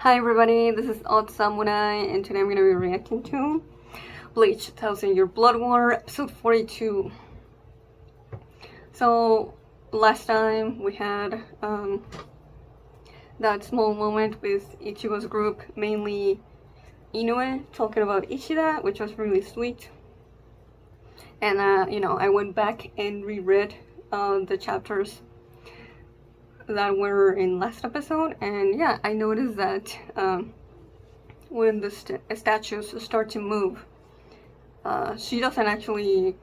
Hi everybody, this is Odd Samurai, and today I'm going to be reacting to Bleach 1000 Year Blood War, episode 42. So, last time we had that small moment with Ichigo's group, mainly Inoue, talking about Ishida, which was really sweet. And, I went back and reread the chapters that were in last episode, and yeah, I noticed that when the statues start to move, she doesn't actually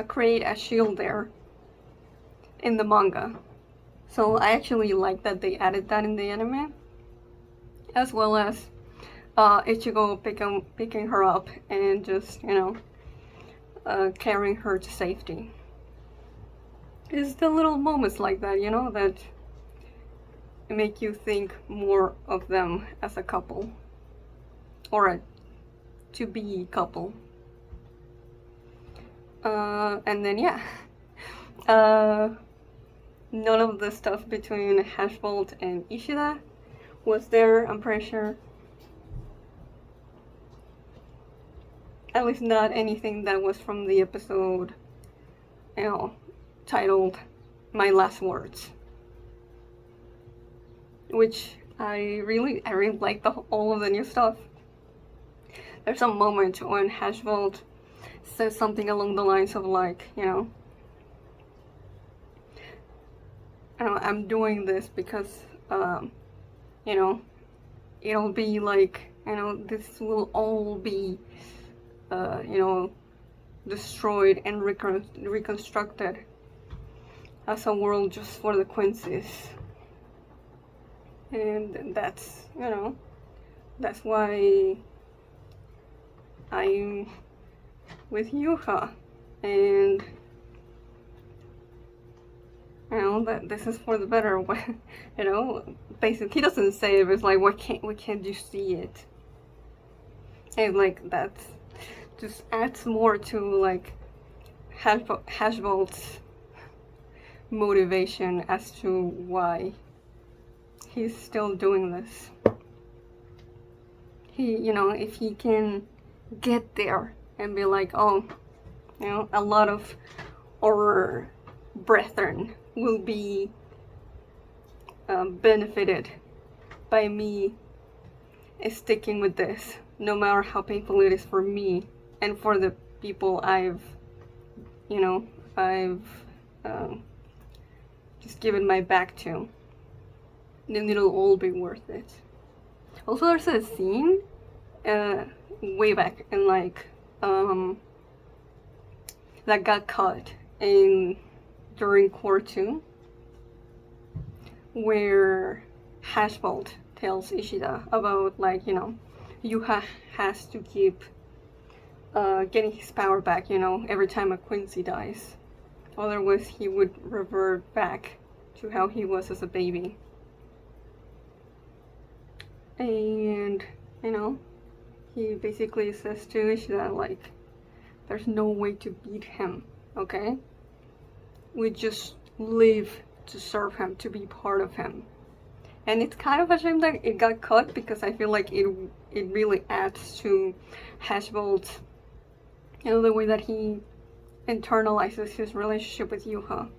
create a shield there in the manga. So I actually like that they added that in the anime, as well as Ichigo picking her up and just, carrying her to safety. It's the little moments like that, that make you think more of them as a couple. Or a to-be couple. And then, yeah. None of the stuff between Hashbolt and Ishida was there, I'm pretty sure. At least not anything that was from the episode, titled My Last Words, which I really like all of the new stuff. There's a moment when Hashbolt says something along the lines of like, I'm doing this because, it'll be like, this will all be, destroyed and reconstructed as a world just for the Quincy's. And that's, that's why I'm with Yuha, and that this is for the better. Basically he doesn't say it, but it's like, why can't you see it? And like that just adds more to like Hashbolt's motivation as to why he's still doing this. He, if he can get there and be like, oh, a lot of our brethren will be benefited by me sticking with this, no matter how painful it is for me and for the people I've just given my back to, then it'll all be worth it. Also, there's a scene way back in like that got cut during Core 2, where Hashbolt tells Ishida about like, Yuha has to keep getting his power back, every time a Quincy dies. Otherwise he would revert back to how he was as a baby. And, he basically says to Ishida, like, there's no way to beat him, okay? We just live to serve him, to be part of him. And it's kind of a shame that it got cut, because I feel like it really adds to Hashbolt, the way that he internalizes his relationship with Yuha.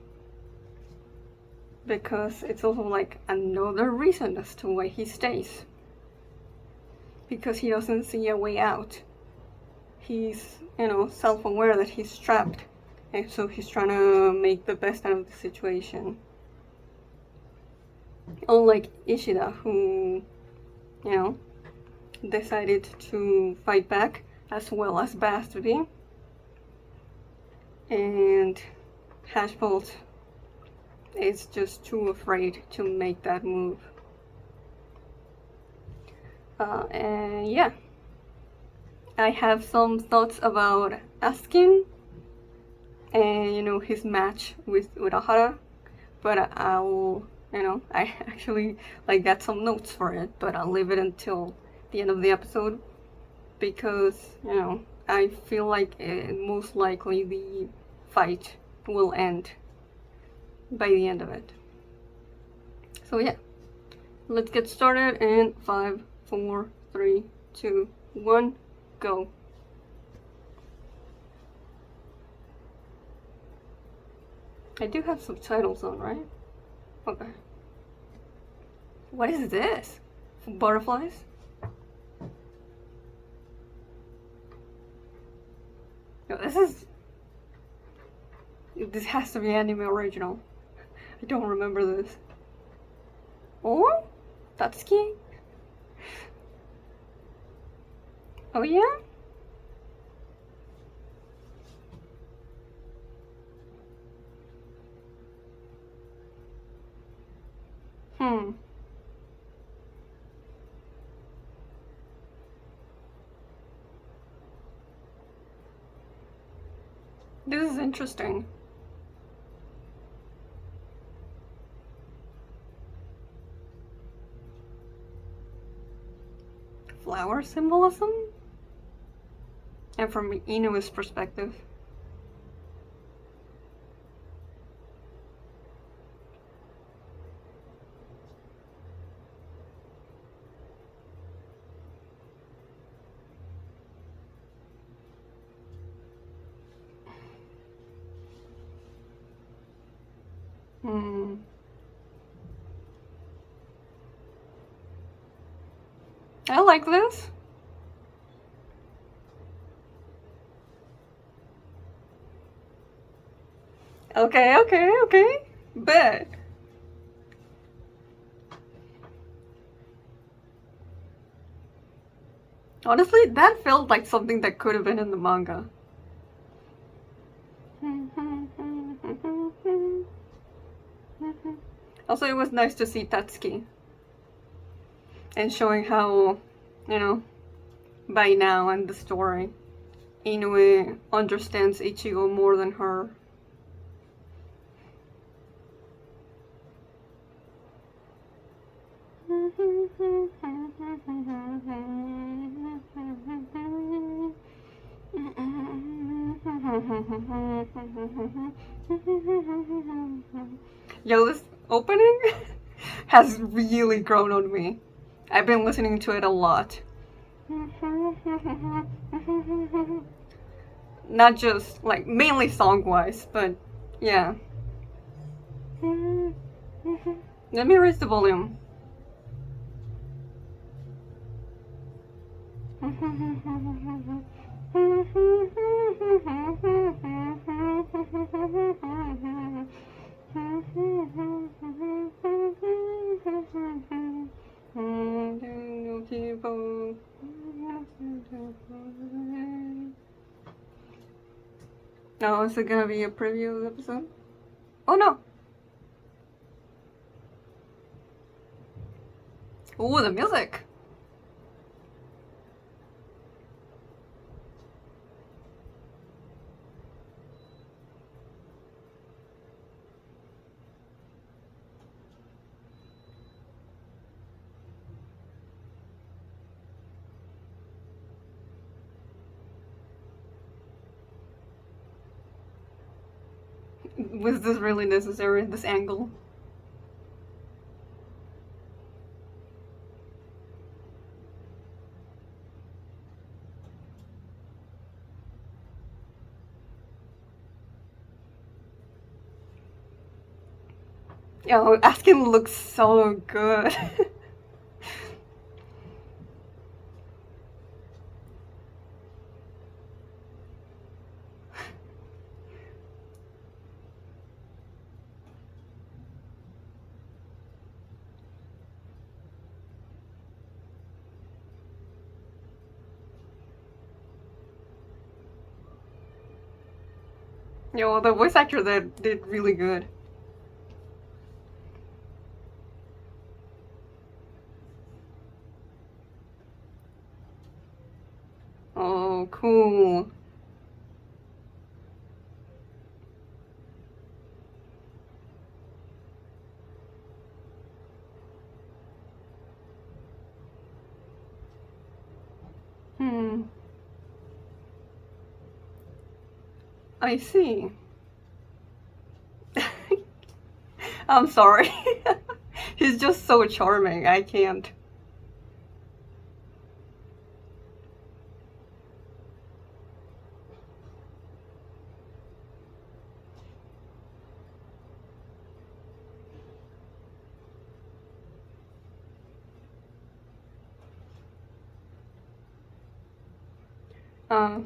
Because it's also like another reason as to why he stays. Because he doesn't see a way out. He's, self-aware that he's trapped. And so he's trying to make the best out of the situation. Unlike Ishida, who, decided to fight back as well as Bastardy. And Hashbolt is just too afraid to make that move. And yeah, I have some thoughts about Askin and his match with Urahara, but I actually got some notes for it, but I'll leave it until the end of the episode, because I feel like most likely the fight will end by the end of it. So yeah, Let's get started in 5, 4, 3, 2, 1, go. I do have subtitles on, right? Okay. What is this? Butterflies? Yo, this has to be anime original. I don't remember this. Oh? Tatsuki? Oh yeah? This is interesting. Flower symbolism? And from Inoue's perspective. I like this. Okay. Bet. Honestly, that felt like something that could have been in the manga. Also, it was nice to see Tatsuki. And showing how, by now in the story, Inoue understands Ichigo more than her. Yo, this opening has really grown on me. I've been listening to it a lot. Not just, like, mainly song-wise, but yeah. Let me raise the volume. Oh, is it gonna be a preview of the episode? Oh no! Ooh, the music! Was this really necessary, this angle? Yo, Askin looks so good. Yo, the voice actor that did really good. Oh, cool. I see. I'm sorry. He's just so charming, I can't. Uh,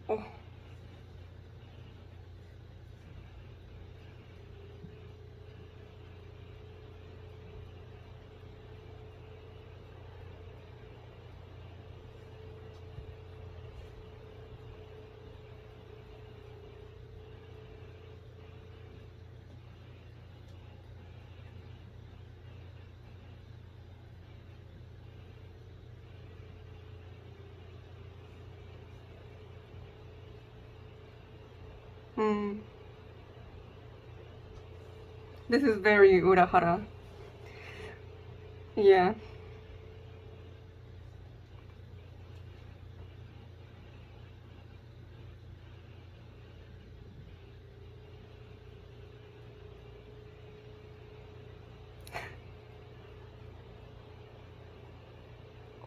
oh. Hmm. This is very Urahara. Yeah.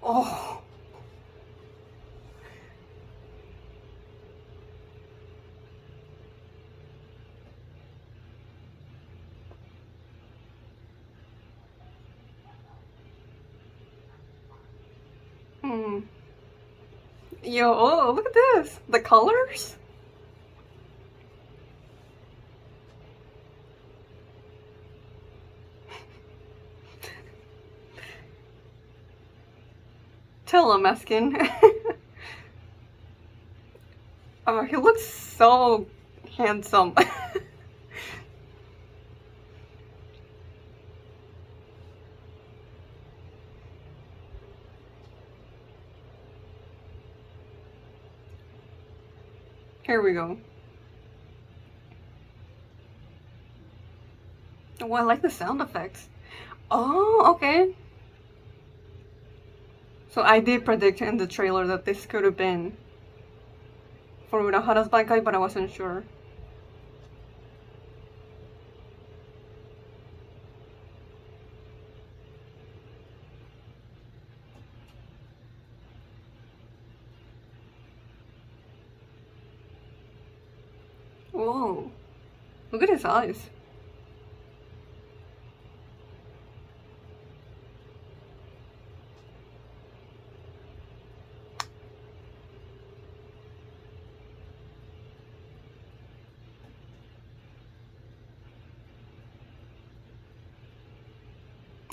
Oh. Hmm. Yo, oh, look at this. The colors? Tell him, Askin. Oh, he looks so handsome. Here we go. Oh, I like the sound effects. Oh, okay. So I did predict in the trailer that this could have been for Urahara's Bankai, but I wasn't sure. Whoa. Look at his eyes.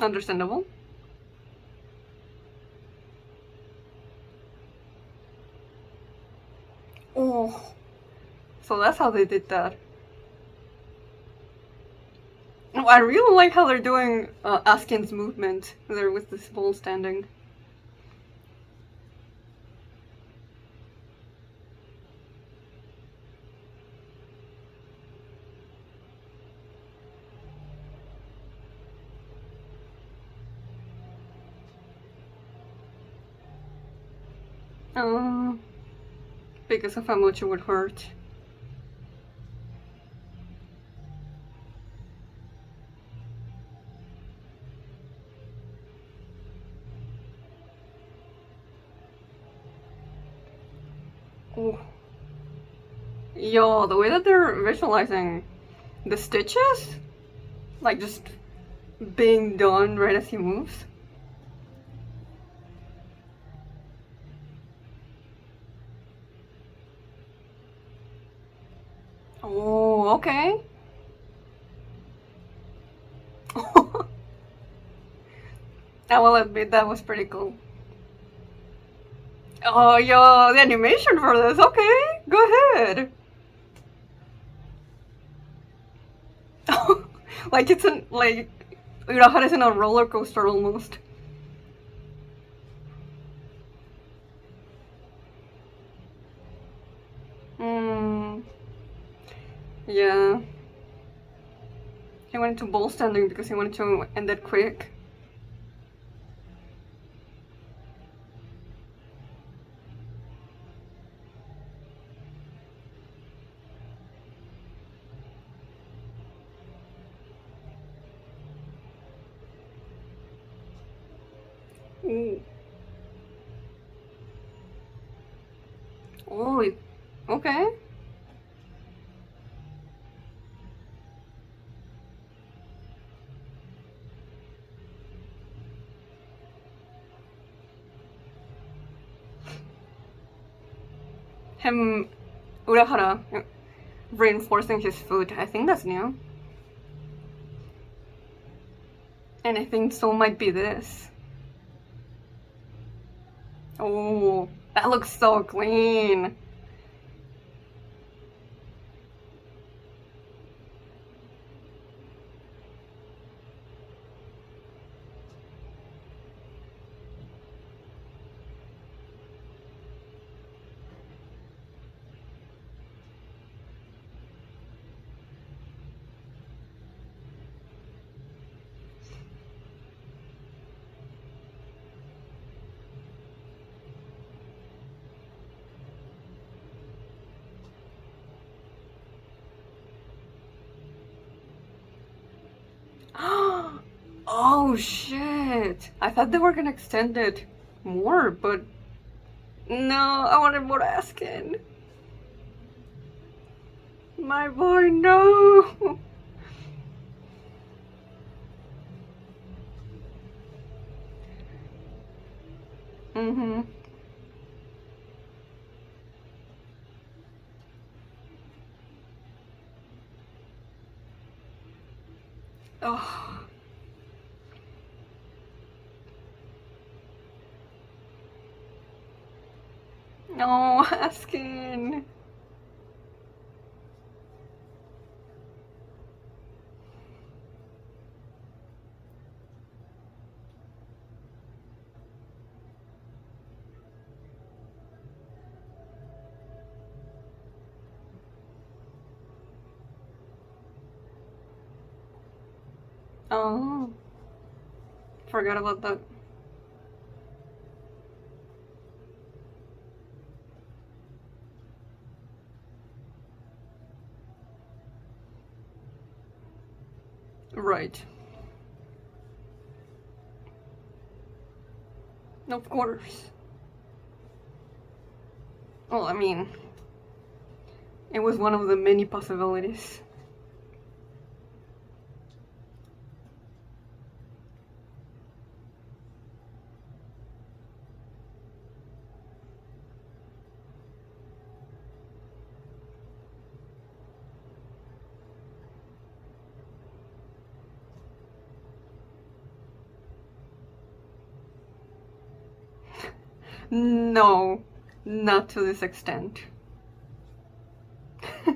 Understandable. Oh. So that's how they did that. Oh, I really like how they're doing Askin's movement there with this bull standing. Uh, because of how much it would hurt. Oh. Yo, the way that they're visualizing the stitches? Like just being done right as he moves. Oh, okay. I will admit that was pretty cool. Oh, yo, the animation for this. Okay, go ahead. Like it's an like Urahara's in a roller coaster almost. Hmm. Yeah. He went to ball standing because he wanted to end it quick. Ooh. Oh, okay. Him, Urahara, reinforcing his foot. I think that's new. And I think so might be this. Oh, that looks so clean. Oh shit! I thought they were gonna extend it more, but no, I wanted more Askin. My boy, no! Mm-hmm. Oh. No, Askin. Oh. Forgot about that. Right. Of course. Well, I mean, it was one of the many possibilities. No, not to this extent.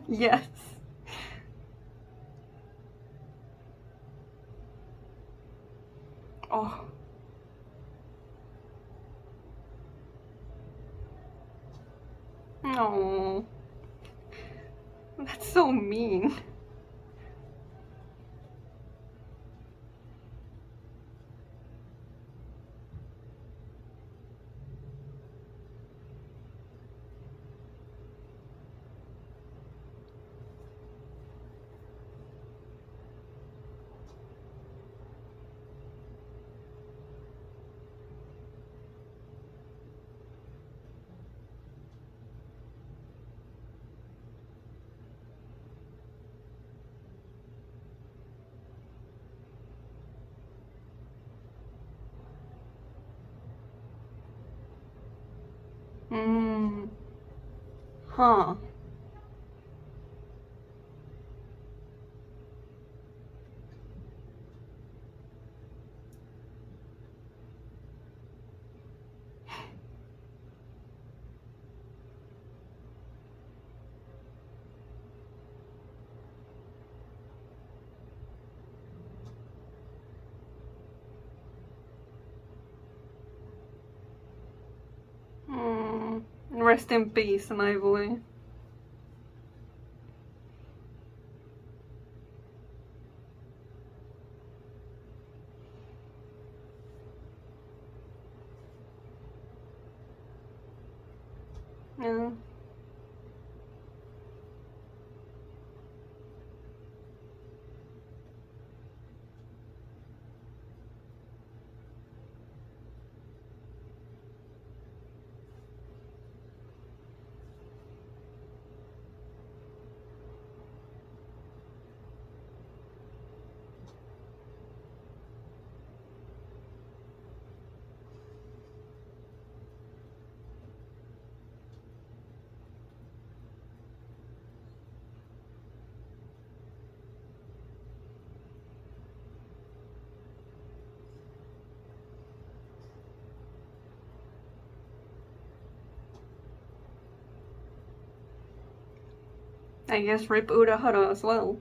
Yes. Oh. No. That's so mean. Huh. Rest in peace, my boy. Yeah. I guess rip Urahara as well.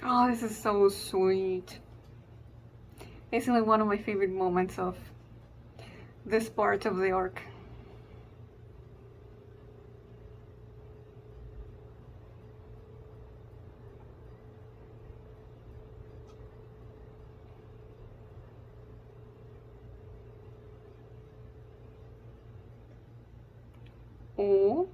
Oh, this is so sweet. It's like one of my favorite moments of this part of the arc. Oh.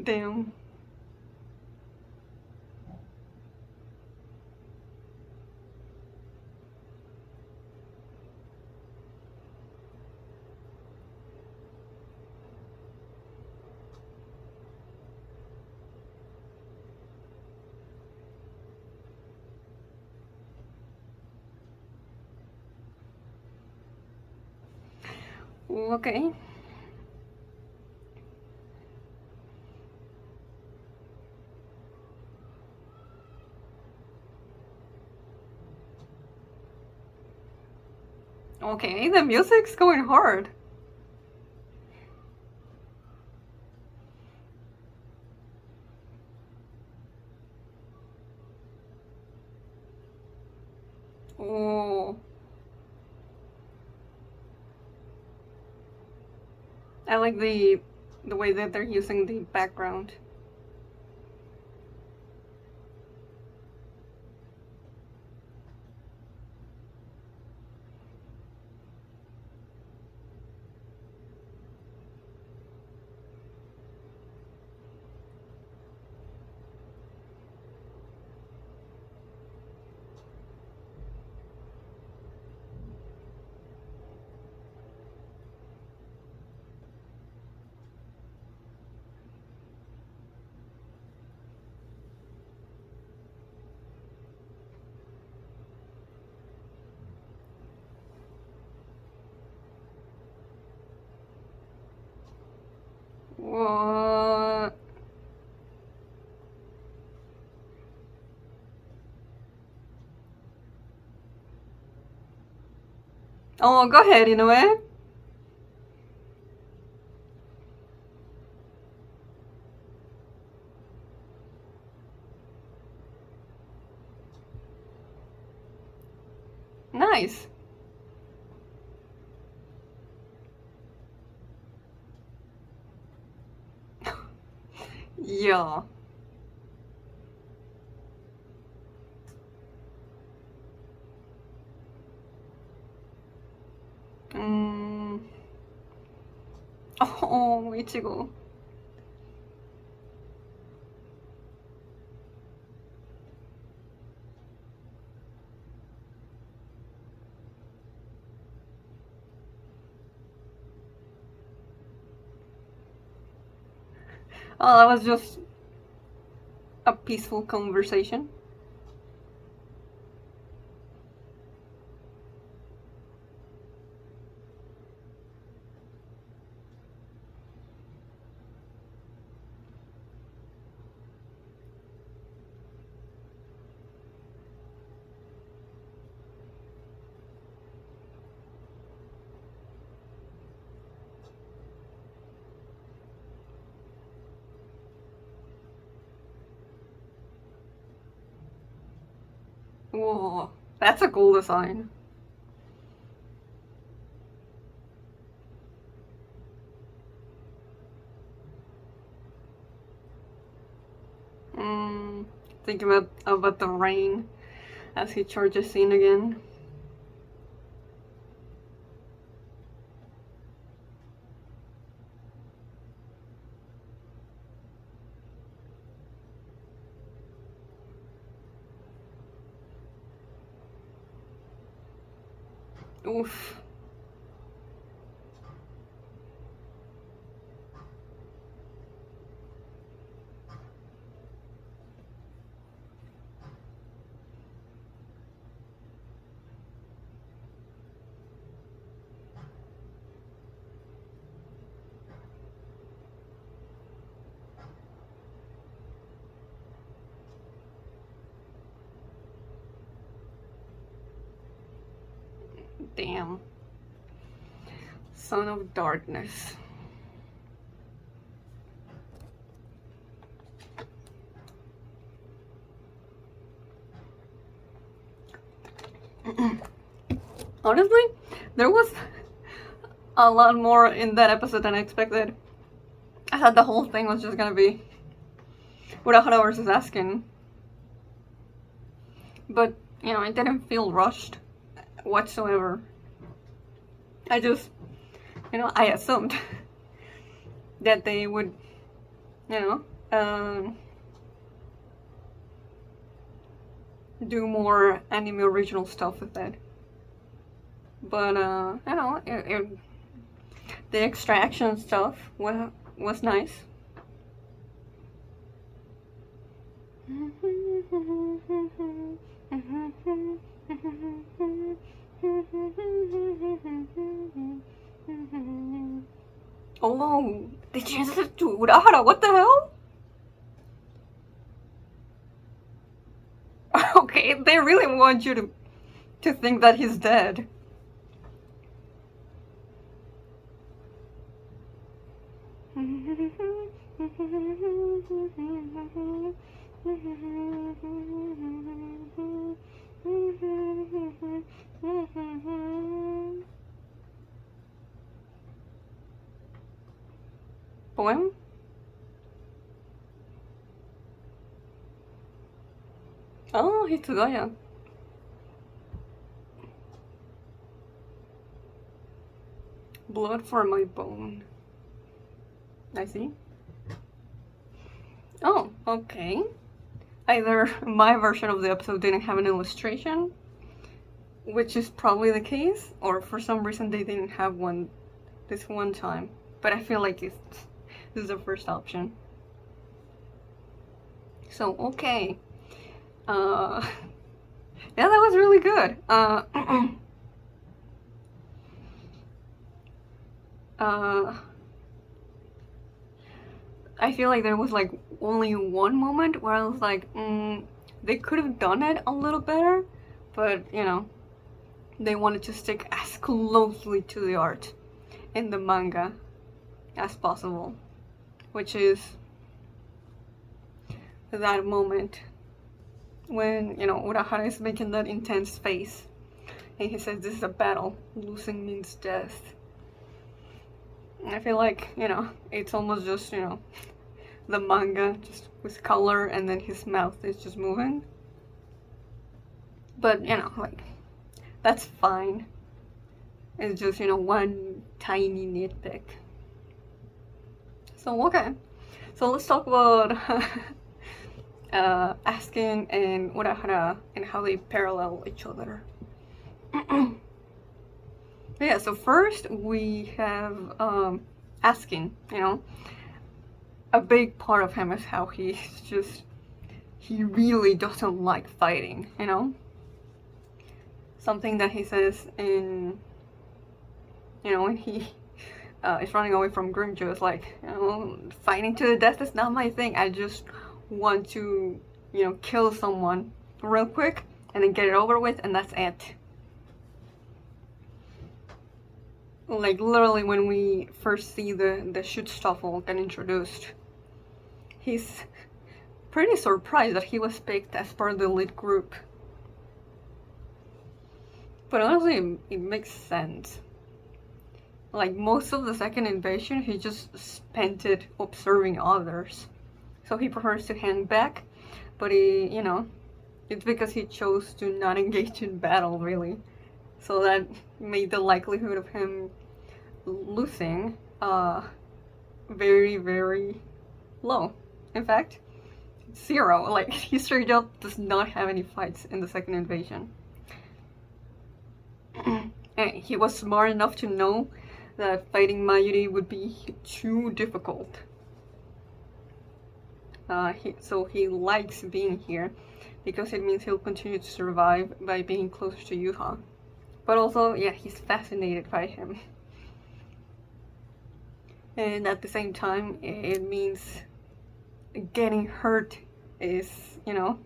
Damn. Okay. Okay, the music's going hard. Oh. I like the way that they're using the background. What? Oh, go ahead, Inoue. Nice. Yeah. Mm. Oh, Ichigo. Oh, that was just a peaceful conversation. Whoa, that's a cool design. Mm, think about the rain as he charges in again. Oof. Damn. Son of darkness. Honestly, there was a lot more in that episode than I expected. I thought the whole thing was just gonna be Urahara versus Askin. But, you know, it didn't feel rushed whatsoever. I just, you know, I assumed that they would, you know, do more anime original stuff with that. But, you know, the extraction stuff was nice. Oh, they changed it to Urahara, what the hell? Okay, they really want you to think that he's dead. Poem? Oh, Hitsugaya. Blood for my bone. I see. Oh, okay. Either my version of the episode didn't have an illustration, which is probably the case, or for some reason they didn't have one this one time. But I feel like this is the first option. So, okay. Yeah, that was really good. I feel like there was like only one moment where I was like, they could have done it a little better, but you know, they wanted to stick as closely to the art in the manga as possible, which is that moment when, you know, Urahara is making that intense face and he says this is a battle, losing means death. I feel like, you know, it's almost just, you know, the manga just with color and then his mouth is just moving. But, you know, like, that's fine. It's just, you know, one tiny nitpick. So, okay. So let's talk about Askin and Urahara and how they parallel each other. Yeah, so first we have Askin, you know. A big part of him is how he really doesn't like fighting, you know? Something that he says in, you know, when he is running away from Grimjo is like, you know, fighting to the death is not my thing. I just want to, you know, kill someone real quick and then get it over with, and that's it. Like, literally, when we first see the Schutzstaffel get introduced, he's pretty surprised that he was picked as part of the elite group. But honestly, it makes sense. Like, most of the second invasion, he just spent it observing others. So he prefers to hang back, but he, you know, it's because he chose to not engage in battle, really. So that made the likelihood of him losing very, very low. In fact, 0. Like, he straight up does not have any fights in the second invasion. And he was smart enough to know that fighting Mayuri would be too difficult. So he likes being here because it means he'll continue to survive by being closer to Yuha. But also, yeah, he's fascinated by him. And at the same time, it means getting hurt is, you know,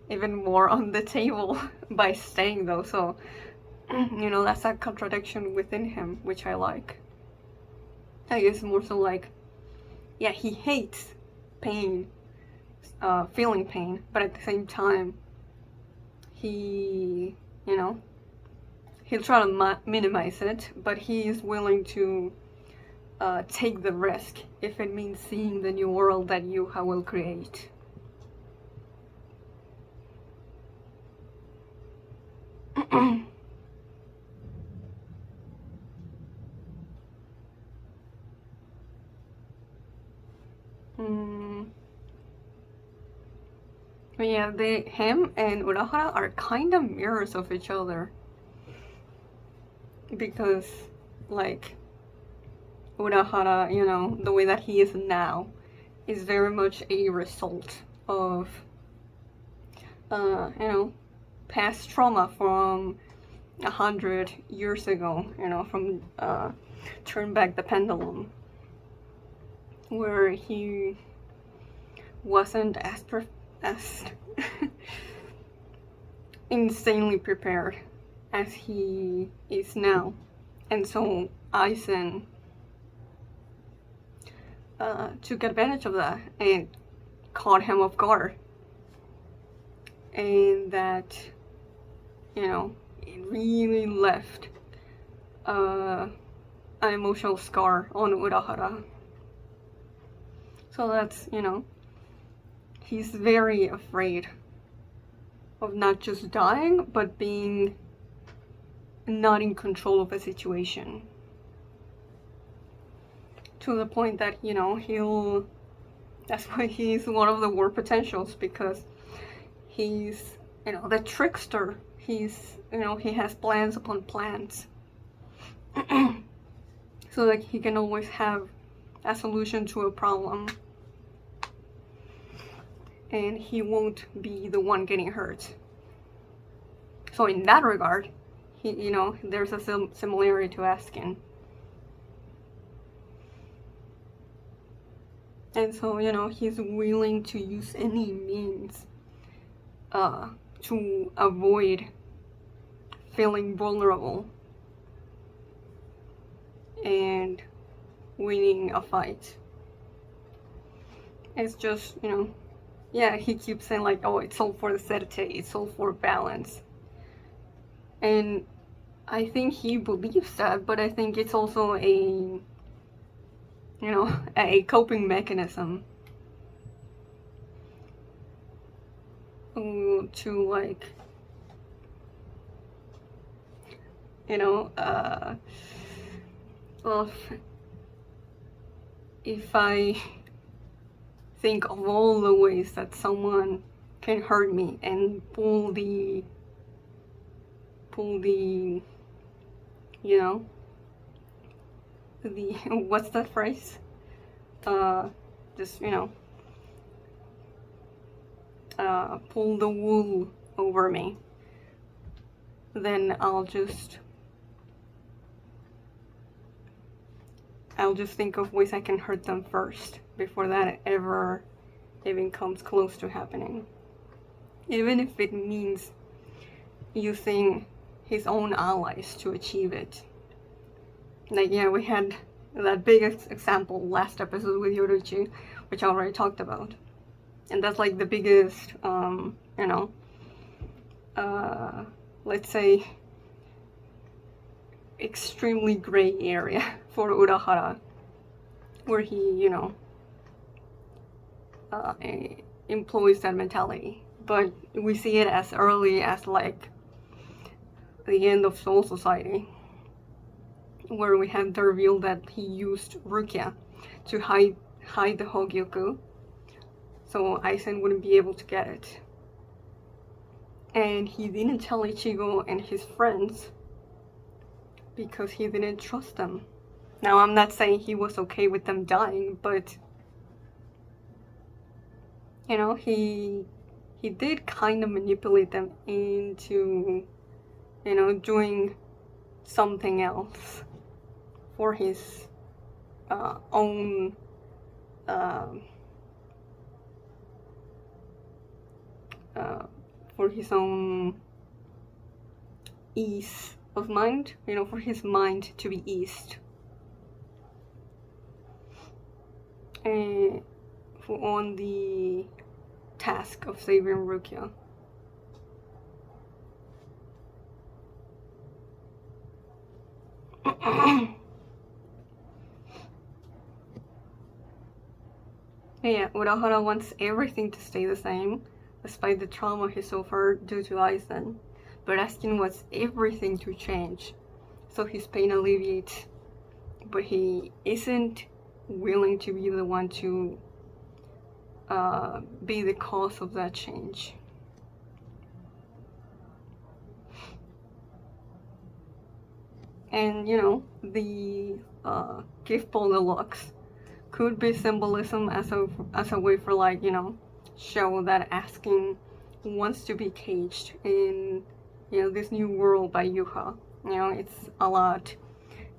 even more on the table by staying though. So, you know, that's a contradiction within him, which I like. I guess more so like, yeah, he hates pain, feeling pain, but at the same time, he, you know, he'll try to minimize it, but he is willing to take the risk if it means seeing the new world that Yuha will create. But yeah, him and Urahara are kind of mirrors of each other. Because, like, Urahara, you know, the way that he is now is very much a result of, you know, past trauma from 100 years ago, you know, from Turn Back the Pendulum, where he wasn't as insanely prepared as he is now. And so Aizen took advantage of that and caught him off guard. And that, you know, it really left an emotional scar on Urahara. So that's, you know, he's very afraid of not just dying, but being not in control of a situation. To the point that, you know, that's why he's one of the war potentials, because he's, you know, the trickster. He's, you know, he has plans upon plans. So that he can always have a solution to a problem. And he won't be the one getting hurt. So in that regard, he, you know, there's a similarity to Askin. And so, you know, he's willing to use any means to avoid feeling vulnerable and winning a fight. It's just, you know, yeah, he keeps saying like, oh, it's all for the certei, it's all for balance. And I think he believes that, but I think it's also a, you know, a coping mechanism to like, you know, well, if I think of all the ways that someone can hurt me and pull the, you know, the, what's that phrase? Just, you know, pull the wool over me, then I'll just think of ways I can hurt them first before that ever even comes close to happening. Even if it means using his own allies to achieve it. Like, yeah, we had that big example last episode with Yoruichi, which I already talked about. And that's like the biggest, you know, let's say, extremely gray area for Urahara, where he, you know, employs that mentality. But we see it as early as like the end of Soul Society, where we have the reveal that he used Rukia to hide the Hogyoku, so Aizen wouldn't be able to get it. And he didn't tell Ichigo and his friends because he didn't trust them. Now, I'm not saying he was okay with them dying, but, you know, he did kind of manipulate them into, you know, doing something else for his own ease of mind, you know, for his mind to be eased. And on the task of saving Rukia. Yeah, Urahara wants everything to stay the same, despite the trauma he suffered due to Aizen. But Askin wants everything to change, so his pain alleviates. But he isn't willing to be the one to be the cause of that change. And, you know, the gift ball deluxe could be symbolism as a way for, like, you know, show that Askin wants to be caged in, you know, this new world by Yuha. You know, it's a lot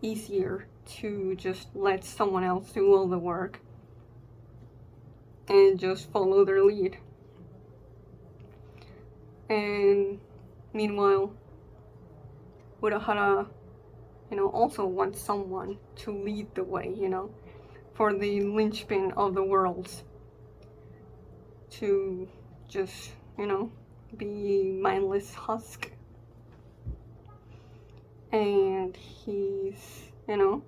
easier to just let someone else do all the work and just follow their lead. And meanwhile, Urahara, you know, also wants someone to lead the way, you know, for the linchpin of the worlds to just, you know, be mindless husk. And he's, you know,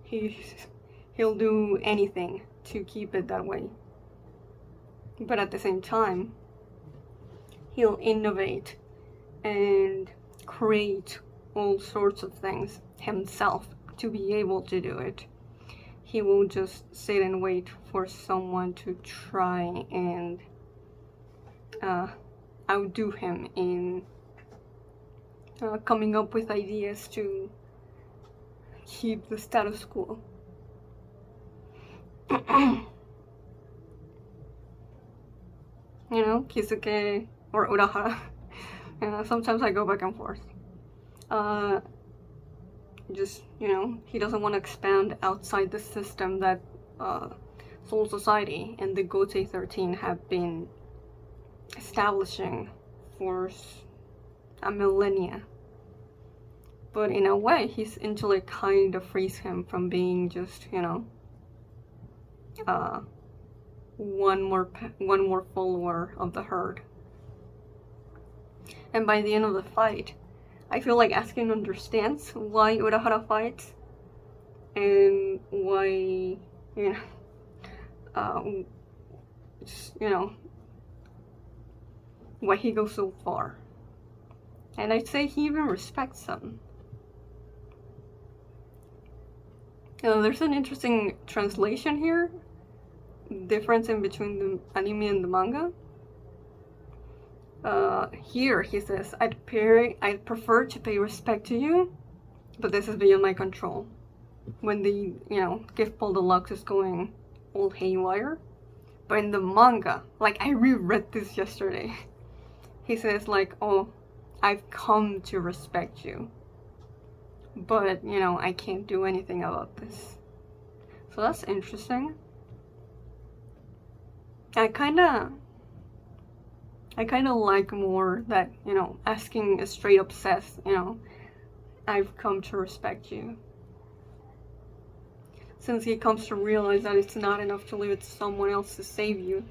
he'll do anything to keep it that way. But at the same time, he'll innovate and create all sorts of things himself to be able to do it. He will just sit and wait for someone to try and outdo him in coming up with ideas to keep the status quo. You know, Kisuke or Urahara. Sometimes I go back and forth. Just, you know, he doesn't want to expand outside the system that Soul Society and the Gote 13 have been establishing for a millennia. But in a way, his intellect kind of frees him from being just, you know, one more follower of the herd. And by the end of the fight, I feel like Askin understands why Urahara fights and why, you know, why he goes so far. And I'd say he even respects him. There's an interesting translation here, difference in between the anime and the manga. Here he says, I'd prefer to pay respect to you, but this is beyond my control. When the, you know, Gift Ball Deluxe is going all haywire. But in the manga, like, I reread this yesterday, he says like, oh, I've come to respect you, but, you know, I can't do anything about this. So that's interesting. I kinda like more that, you know, Asking a straight up says, you know, I've come to respect you. Since he comes to realize that it's not enough to leave it to someone else to save you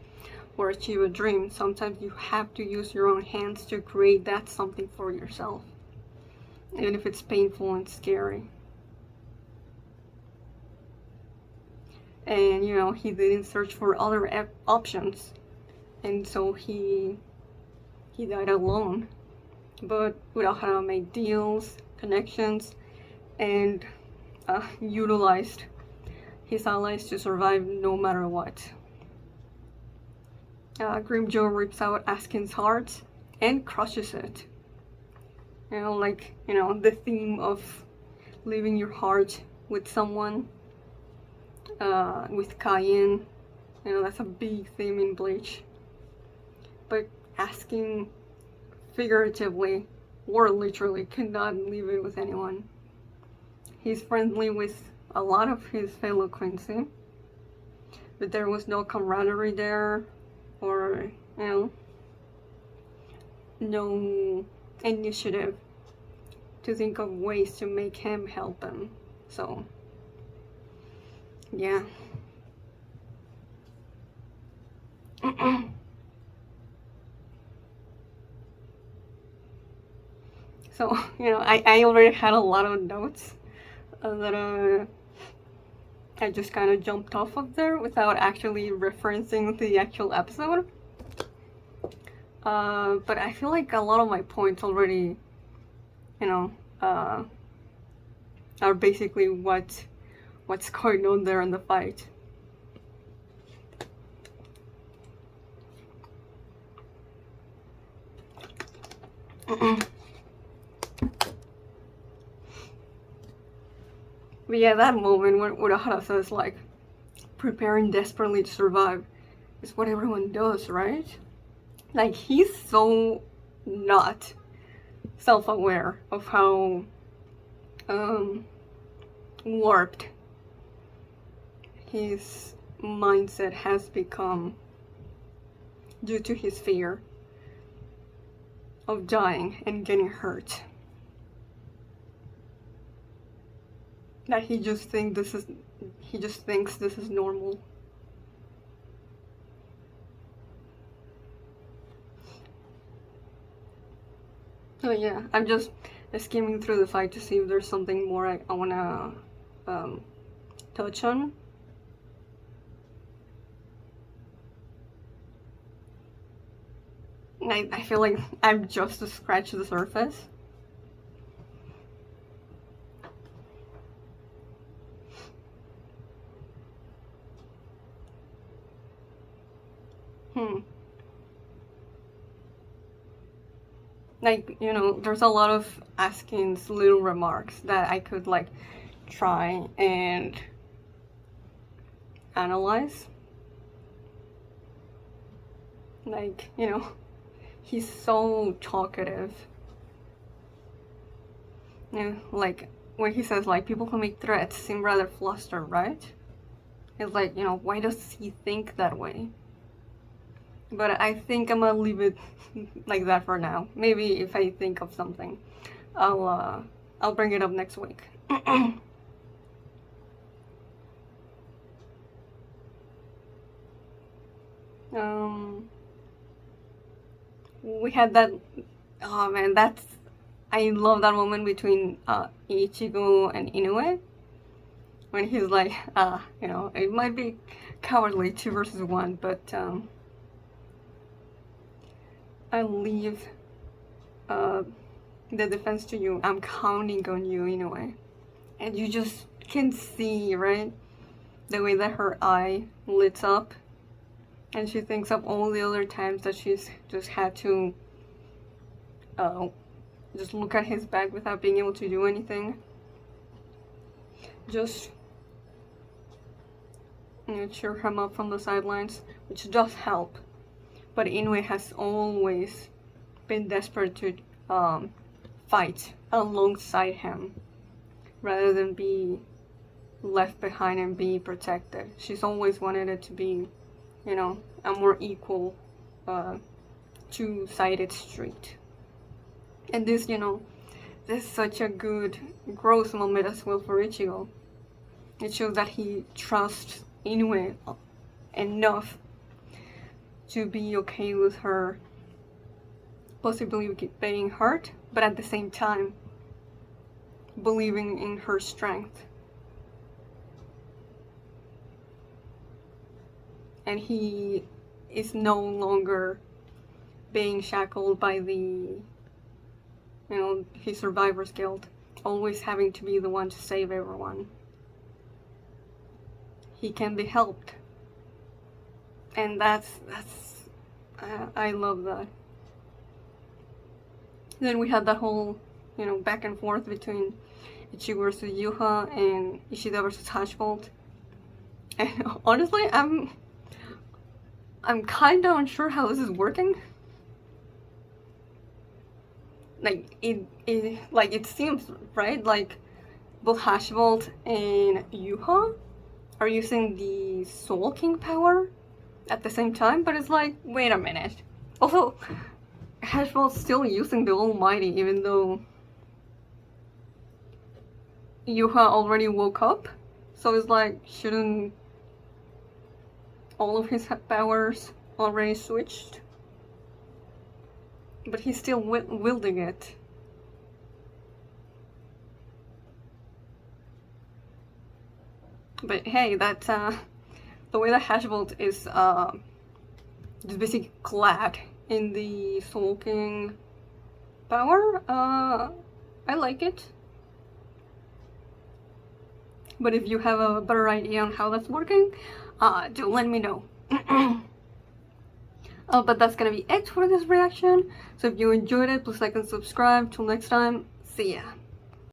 or achieve a dream. Sometimes you have to use your own hands to create that something for yourself, even if it's painful and scary. And, you know, he didn't search for other options, and so he died alone. But Urahara made deals, connections, and utilized his allies to survive no matter what. Grimjoe rips out Askin's heart and crushes it. You know, like, you know, the theme of leaving your heart with someone, with Cayenne. You know, that's a big theme in Bleach. But Askin, figuratively or literally, cannot leave it with anyone. He's friendly with a lot of his fellow Quincy, but there was no camaraderie there, or, you know, no initiative to think of ways to make him help him. So, yeah. So, you know, I already had a lot of notes that I just kind of jumped off of there without actually referencing the actual episode. But I feel like a lot of my points already, you know, are basically what's going on there in the fight. But yeah, that moment when Urahara says, like, preparing desperately to survive is what everyone does, right? Like, he's so not self-aware of how warped his mindset has become due to his fear of dying and getting hurt. That he just thinks this is normal. So yeah, I'm just skimming through the fight to see if there's something more I wanna touch on. I feel like I've just scratched the surface. Like, you know, there's a lot of Askin's little remarks that I could, like, try and analyze. Like, you know, he's so talkative. You know, like, when he says, like, people who make threats seem rather flustered, right? It's like, you know, why does he think that way? But I think I'm gonna leave it like that for now. Maybe if I think of something, I'll bring it up next week. We had that. Oh man, I love that moment between Ichigo and Inoue when he's like, you know, it might be cowardly 2 versus 1, but I'll leave the defense to you. I'm counting on you, Inoue. And you just can see, right, the way that her eye lit up, and she thinks of all the other times that she's just had to just look at his back without being able to do anything. Just, you know, cheer him up from the sidelines, which does help. But Inoue has always been desperate to fight alongside him rather than be left behind and be protected. She's always wanted it to be, you know, a more equal, two-sided street. And this, you know, this is such a good growth moment as well for Ichigo. It shows that he trusts Inoue enough to be okay with her possibly being hurt, but at the same time believing in her strength. And he is no longer being shackled by the, you know, his survivor's guilt, always having to be the one to save everyone. He can be helped. And I love that. Then we had that whole, you know, back and forth between Ichigo versus Yuha and Ishida versus Hashbolt. And honestly, I'm kinda unsure how this is working. Like it seems, right? Like both Hashbolt and Yuha are using the Soul King power at the same time, but it's like, wait a minute. Also, Hashbolt's still using the Almighty, even though Yuha already woke up. So it's like, shouldn't all of his powers already switched? But he's still wielding it. But hey, that's the way that Hashbolt is just basically clad in the Soul King power. I like it. But if you have a better idea on how that's working, do let me know. But that's gonna be it for this reaction. So if you enjoyed it, please like and subscribe. Till next time, see ya.